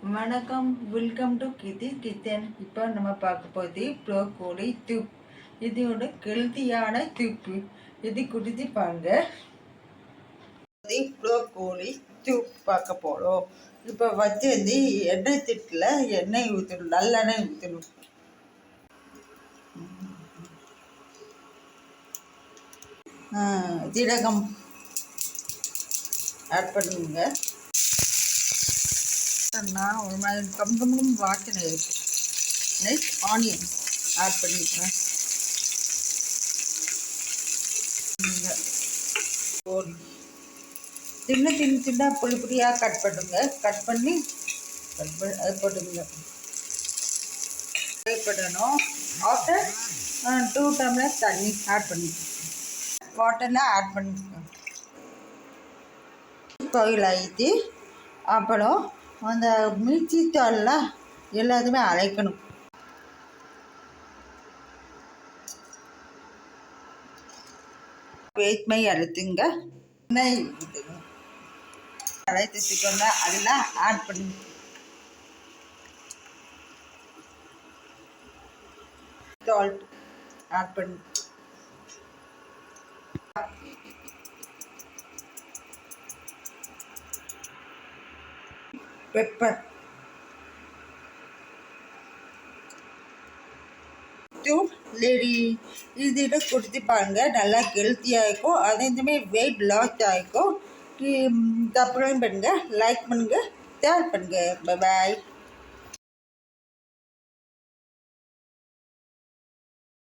வணக்கம், welcome to kitchen. இப்போ நம்ம பார்க்க போது ப்ரோக்கோலி சூப். இதோட ஹெல்த்தியான சூப்பு. இது குடித்து பாருங்க. ப்ரோக்கோலி சூப் பார்க்க போகிறோம். இப்போ வச்சு எண்ணெய் திட்டில் எண்ணெய் ஊற்றணும், நல்லெண்ணெய் ஊற்றணும். ஜீரகம் ஆட் பண்ணுங்க. ஒரு மாதிரி கம்பமும் வாசனை இருக்கு. நெக்ஸ்ட் ஆனியன் ஆட் பண்ணிக்கிறேன். சின்ன சின்ன சின்ன பொடி பொடியாக கட் பண்ணி அது போட்டுங்க. ஃப்ரை பண்ணணும். ஆஃப்டர் 2 டம்ளர் தண்ணி ஆட் பண்ணிக்கோங்க. வாட்டரில் ஆட் பண்ணிக்கோங்க. கோயில் ஆகிட்டு அப்புறம் அந்த மிர்ச்சி தாள்லாம் எல்லாத்தையுமே அரைக்கணும். வேட்மை அழுத்துங்க. எண்ணெய் அரைத்துக்கோங்க. அதெல்லாம் ஆட் பண்ணி சால்ட் ஆட் பண்ணி பெப்பர் லேடி இதில் கொடுத்து பாருங்க. நல்லா ஹெல்த்தியாக இருக்கும். அதேமாதிரி வெயிட் லாஸ் ஆகிருக்கும். சப்ஸ்கிரைப் பண்ணுங்கள், லைக் பண்ணுங்கள், ஷேர் பண்ணுங்கள். பாய்.